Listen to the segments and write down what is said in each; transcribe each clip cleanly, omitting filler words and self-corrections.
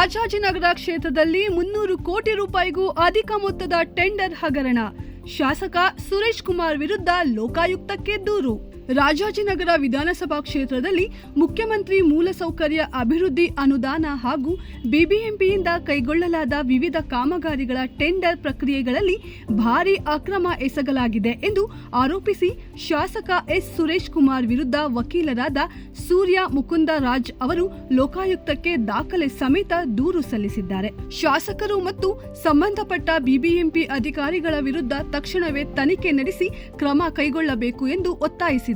ರಾಜಾಜಿನಗರ ಕ್ಷೇತ್ರದಲ್ಲಿ 300 ಕೋಟಿ ರೂಪಾಯಿಗೂ ಅಧಿಕ ಮೊತ್ತದ ಟೆಂಡರ್ ಹಗರಣ. ಶಾಸಕ ಸುರೇಶ್ ಕುಮಾರ್ ವಿರುದ್ಧ ಲೋಕಾಯುಕ್ತಕ್ಕೆ ದೂರು. ರಾಜಾಜಿನಗರ ವಿಧಾನಸಭಾ ಕ್ಷೇತ್ರದಲ್ಲಿ ಮುಖ್ಯಮಂತ್ರಿ ಮೂಲಸೌಕರ್ಯ ಅಭಿವೃದ್ಧಿ ಅನುದಾನ ಹಾಗೂ ಬಿಬಿಎಂಪಿಯಿಂದ ಕೈಗೊಳ್ಳಲಾದ ವಿವಿಧ ಕಾಮಗಾರಿಗಳ ಟೆಂಡರ್ ಪ್ರಕ್ರಿಯೆಗಳಲ್ಲಿ ಭಾರೀ ಅಕ್ರಮ ಎಸಗಲಾಗಿದೆ ಎಂದು ಆರೋಪಿಸಿ ಶಾಸಕ ಎಸ್ ಸುರೇಶ್ ಕುಮಾರ್ ವಿರುದ್ಧ ವಕೀಲರಾದ ಸೂರ್ಯ ಮುಕುಂದ ರಾಜ್ ಅವರು ಲೋಕಾಯುಕ್ತಕ್ಕೆ ದಾಖಲೆ ಸಮೇತ ದೂರು ಸಲ್ಲಿಸಿದ್ದಾರೆ. ಶಾಸಕರು ಮತ್ತು ಸಂಬಂಧಪಟ್ಟ ಬಿಬಿಎಂಪಿ ಅಧಿಕಾರಿಗಳ ವಿರುದ್ಧ ತಕ್ಷಣವೇ ತನಿಖೆ ನಡೆಸಿ ಕ್ರಮ ಕೈಗೊಳ್ಳಬೇಕು ಎಂದು ಒತ್ತಾಯಿಸಿದ್ದಾರೆ.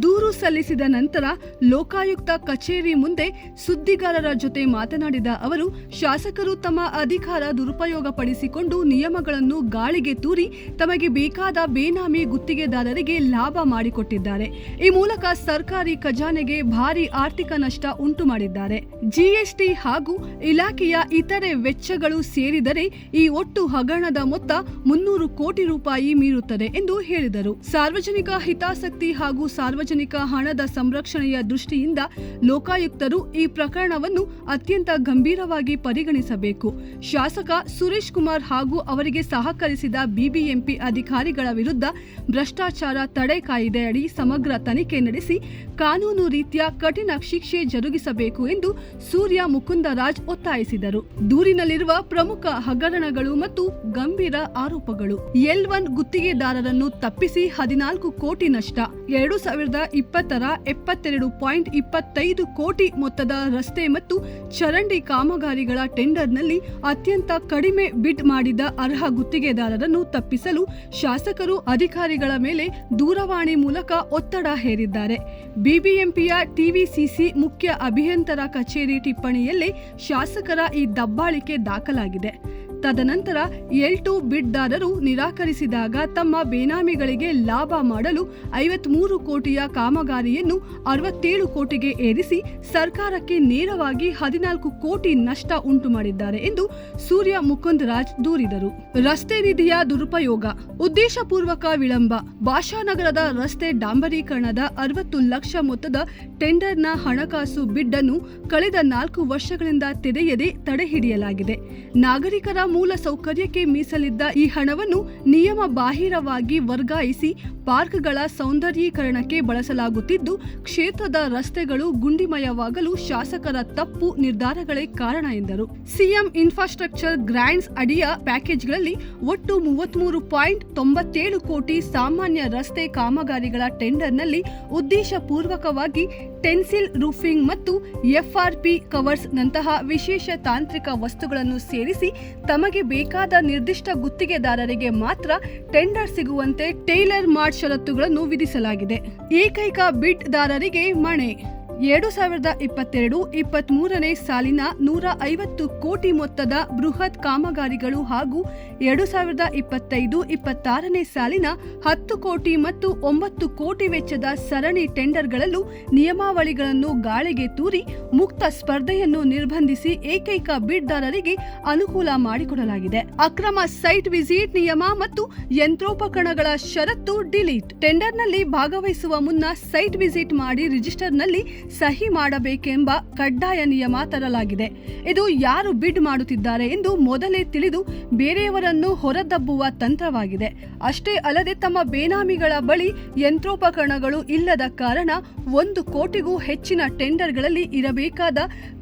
ದೂರು ಸಲ್ಲಿಸಿದ ನಂತರ ಲೋಕಾಯುಕ್ತ ಕಚೇರಿ ಮುಂದೆ ಸುದ್ದಿಗಾರರ ಜೊತೆ ಮಾತನಾಡಿದ ಅವರು, ಶಾಸಕರು ತಮ್ಮ ಅಧಿಕಾರ ದುರುಪಯೋಗಪಡಿಸಿಕೊಂಡು ನಿಯಮಗಳನ್ನು ಗಾಳಿಗೆ ತೂರಿ ತಮಗೆ ಬೇಕಾದ ಬೇನಾಮಿ ಗುತ್ತಿಗೆದಾರರಿಗೆ ಲಾಭ ಮಾಡಿಕೊಟ್ಟಿದ್ದಾರೆ. ಈ ಮೂಲಕ ಸರ್ಕಾರಿ ಖಜಾನೆಗೆ ಭಾರಿ ಆರ್ಥಿಕ ನಷ್ಟ ಉಂಟು ಮಾಡಿದ್ದಾರೆ. ಜಿಎಸ್ಟಿ ಹಾಗೂ ಇಲಾಖೆಯ ಇತರೆ ವೆಚ್ಚಗಳು ಸೇರಿದರೆ ಈ ಒಟ್ಟು ಹಗರಣದ ಮೊತ್ತ 300 ಕೋಟಿ ರೂಪಾಯಿ ಮೀರುತ್ತದೆ ಎಂದು ಹೇಳಿದರು. ಸಾರ್ವಜನಿಕ ಹಿತಾಸಕ್ತಿ ಹಾಗೂ ಸಾರ್ವಜನಿಕ ಹಣದ ಸಂರಕ್ಷಣೆಯ ದೃಷ್ಟಿಯಿಂದ ಲೋಕಾಯುಕ್ತರು ಈ ಪ್ರಕರಣವನ್ನು ಅತ್ಯಂತ ಗಂಭೀರವಾಗಿ ಪರಿಗಣಿಸಬೇಕು. ಶಾಸಕ ಸುರೇಶ್ ಕುಮಾರ್ ಹಾಗೂ ಅವರಿಗೆ ಸಹಕರಿಸಿದ ಬಿಬಿಎಂಪಿ ಅಧಿಕಾರಿಗಳ ವಿರುದ್ಧ ಭ್ರಷ್ಟಾಚಾರ ತಡೆ ಕಾಯ್ದೆಯಡಿ ಸಮಗ್ರ ತನಿಖೆ ನಡೆಸಿ ಕಾನೂನು ರೀತಿಯ ಕಠಿಣ ಶಿಕ್ಷೆ ಜರುಗಿಸಬೇಕು ಎಂದು ಸೂರ್ಯ ಮುಕುಂದರಾಜ್ ಒತ್ತಾಯಿಸಿದರು. ದೂರಿನಲ್ಲಿರುವ ಪ್ರಮುಖ ಹಗರಣಗಳು ಮತ್ತು ಗಂಭೀರ ಆರೋಪಗಳು: L1 ಗುತ್ತಿಗೆದಾರರನ್ನು ತಪ್ಪಿಸಿ 14 ಕೋಟಿ ನಷ್ಟ, 2020ರ 72.25 ಕೋಟಿ ಮೊತ್ತದ ರಸ್ತೆ ಮತ್ತು ಚರಂಡಿ ಕಾಮಗಾರಿಗಳ ಟೆಂಡರ್ನಲ್ಲಿ ಅತ್ಯಂತ ಕಡಿಮೆ ಬಿಡ್ ಮಾಡಿದ ಅರ್ಹ ಗುತ್ತಿಗೆದಾರರನ್ನು ತಪ್ಪಿಸಲು ಶಾಸಕರು ಅಧಿಕಾರಿಗಳ ಮೇಲೆ ದೂರವಾಣಿ ಮೂಲಕ ಒತ್ತಡ ಹೇರಿದ್ದಾರೆ. ಬಿಬಿಎಂಪಿಯ ಟಿವಿಸಿಸಿ ಮುಖ್ಯ ಅಭಿಯಂತರ ಕಚೇರಿ ಟಿಪ್ಪಣಿಯಲ್ಲೇ ಶಾಸಕರ ಈ ದಬ್ಬಾಳಿಕೆ ದಾಖಲಾಗಿದೆ. ತದನಂತರ L2 ಬಿಡ್ದಾರರು ನಿರಾಕರಿಸಿದಾಗ ತಮ್ಮ ಬೇನಾಮಿಗಳಿಗೆ ಲಾಭ ಮಾಡಲು 53 ಕೋಟಿಯ ಕಾಮಗಾರಿಯನ್ನು 67 ಕೋಟಿಗೆ ಏರಿಸಿ ಸರ್ಕಾರಕ್ಕೆ ನೇರವಾಗಿ 14 ಕೋಟಿ ನಷ್ಟ ಉಂಟು ಮಾಡಿದ್ದಾರೆ ಎಂದು ಸೂರ್ಯ ಮುಕುಂದರಾಜ್ ದೂರಿದರು. ರಸ್ತೆ ನಿಧಿಯ ದುರುಪಯೋಗ, ಉದ್ದೇಶಪೂರ್ವಕ ವಿಳಂಬ. ಭಾಷಾನಗರದ ರಸ್ತೆ ಡಾಂಬರೀಕರಣದ 60 ಲಕ್ಷ ಮೊತ್ತದ ಟೆಂಡರ್ನ ಹಣಕಾಸು ಬಿಡ್ ಅನ್ನು ಕಳೆದ 4 ವರ್ಷಗಳಿಂದ ತೆರೆಯದೆ ತಡೆಹಿಡಿಯಲಾಗಿದೆ. ನಾಗರಿಕರ ಮೂಲ ಸೌಕರ್ಯಕ್ಕೆ ಮೀಸಲಿದ್ದ ಈ ಹಣವನ್ನು ನಿಯಮ ಬಾಹಿರವಾಗಿ ವರ್ಗಾಯಿಸಿ ಪಾರ್ಕ್ಗಳ ಸೌಂದರ್ಯೀಕರಣಕ್ಕೆ ಬಳಸಲಾಗುತ್ತಿದ್ದು, ಕ್ಷೇತ್ರದ ರಸ್ತೆಗಳು ಗುಂಡಿಮಯವಾಗಲು ಶಾಸಕರ ತಪ್ಪು ನಿರ್ಧಾರಗಳೇ ಕಾರಣ ಎಂದರು. ಸಿಎಂ ಇನ್ಫ್ರಾಸ್ಟ್ರಕ್ಚರ್ ಗ್ರಾಂಟ್ಸ್ ಅಡಿಯ ಪ್ಯಾಕೇಜ್ಗಳಲ್ಲಿ ಒಟ್ಟು 33.97 ಕೋಟಿ ಸಾಮಾನ್ಯ ರಸ್ತೆ ಕಾಮಗಾರಿಗಳ ಟೆಂಡರ್ನಲ್ಲಿ ಉದ್ದೇಶಪೂರ್ವಕವಾಗಿ ಟೆನ್ಸಿಲ್ ರೂಫಿಂಗ್ ಮತ್ತು FRP ಕವರ್ಸ್ ನಂತಹ ವಿಶೇಷ ತಾಂತ್ರಿಕ ವಸ್ತುಗಳನ್ನು ಸೇರಿಸಿ ತಮಗೆ ಬೇಕಾದ ನಿರ್ದಿಷ್ಟ ಗುತ್ತಿಗೆದಾರರಿಗೆ ಮಾತ್ರ ಟೆಂಡರ್ ಸಿಗುವಂತೆ ಟೇಲರ್ ಮಾಡ್ ಷರತ್ತುಗಳನ್ನು ವಿಧಿಸಲಾಗಿದೆ. ಏಕೈಕ ಬಿಡ್ ದಾರರಿಗೆ ಮಣೆ. 2022-23ನೇ ಸಾಲಿನ 150 ಕೋಟಿ ಮೊತ್ತದ ಬೃಹತ್ ಕಾಮಗಾರಿಗಳು ಹಾಗೂ 2025-26ನೇ ಸಾಲಿನ 10 ಕೋಟಿ ಮತ್ತು 9 ಕೋಟಿ ವೆಚ್ಚದ ಸರಣಿ ಟೆಂಡರ್ಗಳಲ್ಲೂ ನಿಯಮಾವಳಿಗಳನ್ನು ಗಾಳಿಗೆ ತೂರಿ ಮುಕ್ತ ಸ್ಪರ್ಧೆಯನ್ನು ನಿರ್ಬಂಧಿಸಿ ಏಕೈಕ ಬಿಡ್ದಾರರಿಗೆ ಅನುಕೂಲ ಮಾಡಿಕೊಡಲಾಗಿದೆ. ಅಕ್ರಮ ಸೈಟ್ ವಿಸಿಟ್ ನಿಯಮ ಮತ್ತು ಯಂತ್ರೋಪಕರಣಗಳ ಷರತ್ತು ಡಿಲೀಟ್. ಟೆಂಡರ್ನಲ್ಲಿ ಭಾಗವಹಿಸುವ ಮುನ್ನ ಸೈಟ್ ವಿಸಿಟ್ ಮಾಡಿ ರಿಜಿಸ್ಟರ್ನಲ್ಲಿ ಸಹಿ ಮಾಡಬೇಕೆಂಬ ಕಡ್ಡಾಯ ನಿಯಮ ತರಲಾಗಿದೆ. ಇದು ಯಾರು ಬಿಡ್ ಮಾಡುತ್ತಿದ್ದಾರೆ ಎಂದು ಮೊದಲೇ ತಿಳಿದು ಬೇರೆಯವರನ್ನು ಹೊರದಬ್ಬುವ ತಂತ್ರವಾಗಿದೆ. ಅಷ್ಟೇ ಅಲ್ಲದೆ ತಮ್ಮ ಬೇನಾಮಿಗಳ ಬಳಿ ಯಂತ್ರೋಪಕರಣಗಳು ಇಲ್ಲದ ಕಾರಣ 1 ಕೋಟಿಗೂ ಹೆಚ್ಚಿನ ಟೆಂಡರ್ಗಳಲ್ಲಿ ಇರಬೇಕಾದ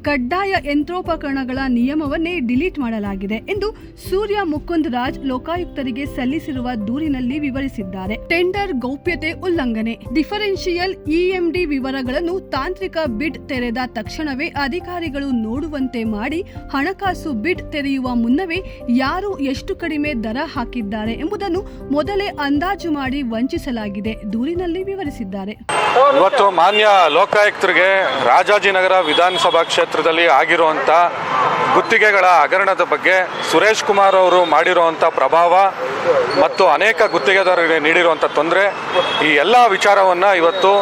ಕಡ್ಡಾಯ ಯಂತ್ರೋಪಕರಣಗಳ ನಿಯಮವನ್ನೇ ಡಿಲೀಟ್ ಮಾಡಲಾಗಿದೆ ಎಂದು ಸೂರ್ಯ ಮುಕುಂದರಾಜ್ ಲೋಕಾಯುಕ್ತರಿಗೆ ಸಲ್ಲಿಸಿರುವ ದೂರಿನಲ್ಲಿ ವಿವರಿಸಿದ್ದಾರೆ. ಟೆಂಡರ್ ಗೌಪ್ಯತೆ ಉಲ್ಲಂಘನೆ. ಡಿಫರೆನ್ಷಿಯಲ್ EMD ವಿವರಗಳನ್ನು ತಾಂತ್ರಿಕ ಬಿಡ್ ತೆರೆದ ತಕ್ಷಣವೇ ಅಧಿಕಾರಿಗಳು ನೋಡುವಂತೆ ಮಾಡಿ ಹಣಕಾಸು ಬಿಡ್ ತೆರೆಯುವ ಮುನ್ನವೇ ಯಾರು ಎಷ್ಟು ಕಡಿಮೆ ದರ ಹಾಕಿದ್ದಾರೆ ಎಂಬುದನ್ನು ಮೊದಲೇ ಅಂದಾಜು ಮಾಡಿ ವಂಚಿಸಲಾಗಿದೆ ದೂರಿನಲ್ಲಿ ವಿವರಿಸಿದ್ದಾರೆ. ಇವತ್ತು ಮಾನ್ಯ ಲೋಕಾಯುಕ್ತರಿಗೆ ರಾಜಾಜಿನಗರ ವಿಧಾನಸಭಾ ಕ್ಷೇತ್ರದಲ್ಲಿ ಆಗಿರುವಂಥ ಗುತ್ತಿಗೆಗಳ ಹಗರಣದ ಬಗ್ಗೆ ಸುರೇಶ್ ಕುಮಾರ್ ಅವರು ಮಾಡಿರುವಂಥ ಪ್ರಭಾವ ಮತ್ತು ಅನೇಕ ಗುತ್ತಿಗೆದಾರರಿಗೆ ನೀಡಿರುವಂಥ ತೊಂದರೆ, ಈ ಎಲ್ಲ ವಿಚಾರವನ್ನು ಇವತ್ತು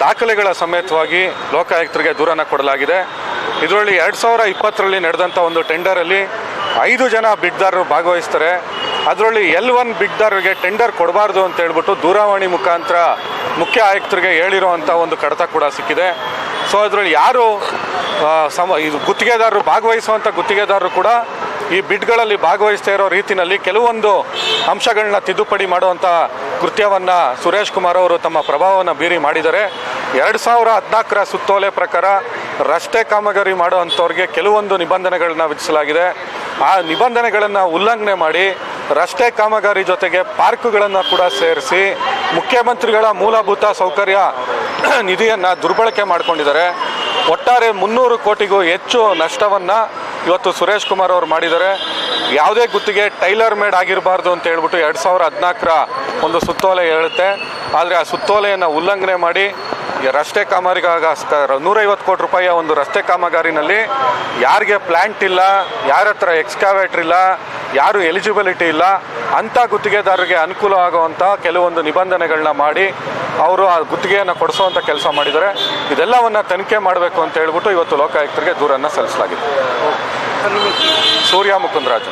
ದಾಖಲೆಗಳ ಸಮೇತವಾಗಿ ಲೋಕಾಯುಕ್ತರಿಗೆ ದೂರನ್ನು ಕೊಡಲಾಗಿದೆ. ಇದರಲ್ಲಿ 2020ರಲ್ಲಿ ನಡೆದಂಥ ಒಂದು ಟೆಂಡರಲ್ಲಿ 5 ಜನ ಬಿಡ್ದಾರರು ಭಾಗವಹಿಸ್ತಾರೆ. ಅದರಲ್ಲಿ L1 ಬಿಡ್ದಾರರಿಗೆ ಟೆಂಡರ್ ಕೊಡಬಾರ್ದು ಅಂತ ಹೇಳ್ಬಿಟ್ಟು ದೂರವಾಣಿ ಮುಖಾಂತರ ಮುಖ್ಯ ಆಯುಕ್ತರಿಗೆ ಹೇಳಿರುವಂಥ ಒಂದು ಕಡತ ಕೂಡ ಸಿಕ್ಕಿದೆ. ಸೊ ಅದರಲ್ಲಿ ಯಾರು ಇದು ಗುತ್ತಿಗೆದಾರರು ಭಾಗವಹಿಸುವಂಥ ಗುತ್ತಿಗೆದಾರರು ಕೂಡ ಈ ಬಿಡ್ಗಳಲ್ಲಿ ಭಾಗವಹಿಸ್ತಾ ಇರೋ ರೀತಿಯಲ್ಲಿ ಕೆಲವೊಂದು ಅಂಶಗಳನ್ನ ತಿದ್ದುಪಡಿ ಮಾಡುವಂಥ ಕೃತ್ಯವನ್ನು ಸುರೇಶ್ ಕುಮಾರ್ ಅವರು ತಮ್ಮ ಪ್ರಭಾವವನ್ನು ಬೀರಿ ಮಾಡಿದ್ದಾರೆ. 2014ರ ಸುತ್ತೋಲೆ ಪ್ರಕಾರ ರಸ್ತೆ ಕಾಮಗಾರಿ ಮಾಡುವಂಥವ್ರಿಗೆ ಕೆಲವೊಂದು ನಿಬಂಧನೆಗಳನ್ನ ವಿಧಿಸಲಾಗಿದೆ. ಆ ನಿಬಂಧನೆಗಳನ್ನು ಉಲ್ಲಂಘನೆ ಮಾಡಿ ರಸ್ತೆ ಕಾಮಗಾರಿ ಜೊತೆಗೆ ಪಾರ್ಕ್ಗಳನ್ನು ಕೂಡ ಸೇರಿಸಿ ಮುಖ್ಯಮಂತ್ರಿಗಳ ಮೂಲಭೂತ ಸೌಕರ್ಯ ನಿಧಿಯನ್ನು ದುರ್ಬಳಕೆ ಮಾಡಿಕೊಂಡಿದ್ದಾರೆ. ಒಟ್ಟಾರೆ 300 ಕೋಟಿಗೂ ಹೆಚ್ಚು ನಷ್ಟವನ್ನು ಇವತ್ತು ಸುರೇಶ್ ಕುಮಾರ್ ಅವರು ಮಾಡಿದ್ದಾರೆ. ಯಾವುದೇ ಗುತ್ತಿಗೆ ಟೈಲರ್ ಮೇಡ್ ಆಗಿರಬಾರ್ದು ಅಂತ ಹೇಳ್ಬಿಟ್ಟು 2014ರ ಒಂದು ಸುತ್ತೋಲೆ ಹೇಳುತ್ತೆ. ಆದರೆ ಆ ಸುತ್ತೋಲೆಯನ್ನು ಉಲ್ಲಂಘನೆ ಮಾಡಿ ರಸ್ತೆ ಕಾಮಗಾರಿಗೋಸ್ಕರ 150 ಕೋಟಿ ರೂಪಾಯಿಯ ಒಂದು ರಸ್ತೆ ಕಾಮಗಾರಿನಲ್ಲಿ ಯಾರಿಗೆ ಪ್ಲ್ಯಾಂಟ್ ಇಲ್ಲ, ಯಾರ ಹತ್ರ ಎಕ್ಸ್ಕಾವೇಟ್ರ್ ಇಲ್ಲ, ಯಾರು ಎಲಿಜಿಬಿಲಿಟಿ ಇಲ್ಲ ಅಂಥ ಗುತ್ತಿಗೆದಾರರಿಗೆ ಅನುಕೂಲ ಆಗುವಂಥ ಕೆಲವೊಂದು ನಿಬಂಧನೆಗಳನ್ನ ಮಾಡಿ ಅವರು ಆ ಗುತ್ತಿಗೆಯನ್ನು ಕೊಡಿಸುವಂಥ ಕೆಲಸ ಮಾಡಿದ್ದಾರೆ. ಇದೆಲ್ಲವನ್ನು ತನಿಖೆ ಮಾಡಬೇಕು ಅಂತ ಹೇಳ್ಬಿಟ್ಟು ಇವತ್ತು ಲೋಕಾಯುಕ್ತರಿಗೆ ದೂರನ್ನು ಸಲ್ಲಿಸಲಾಗಿದೆ. ಸೂರ್ಯ ಮುಕುಂದರಾಜು.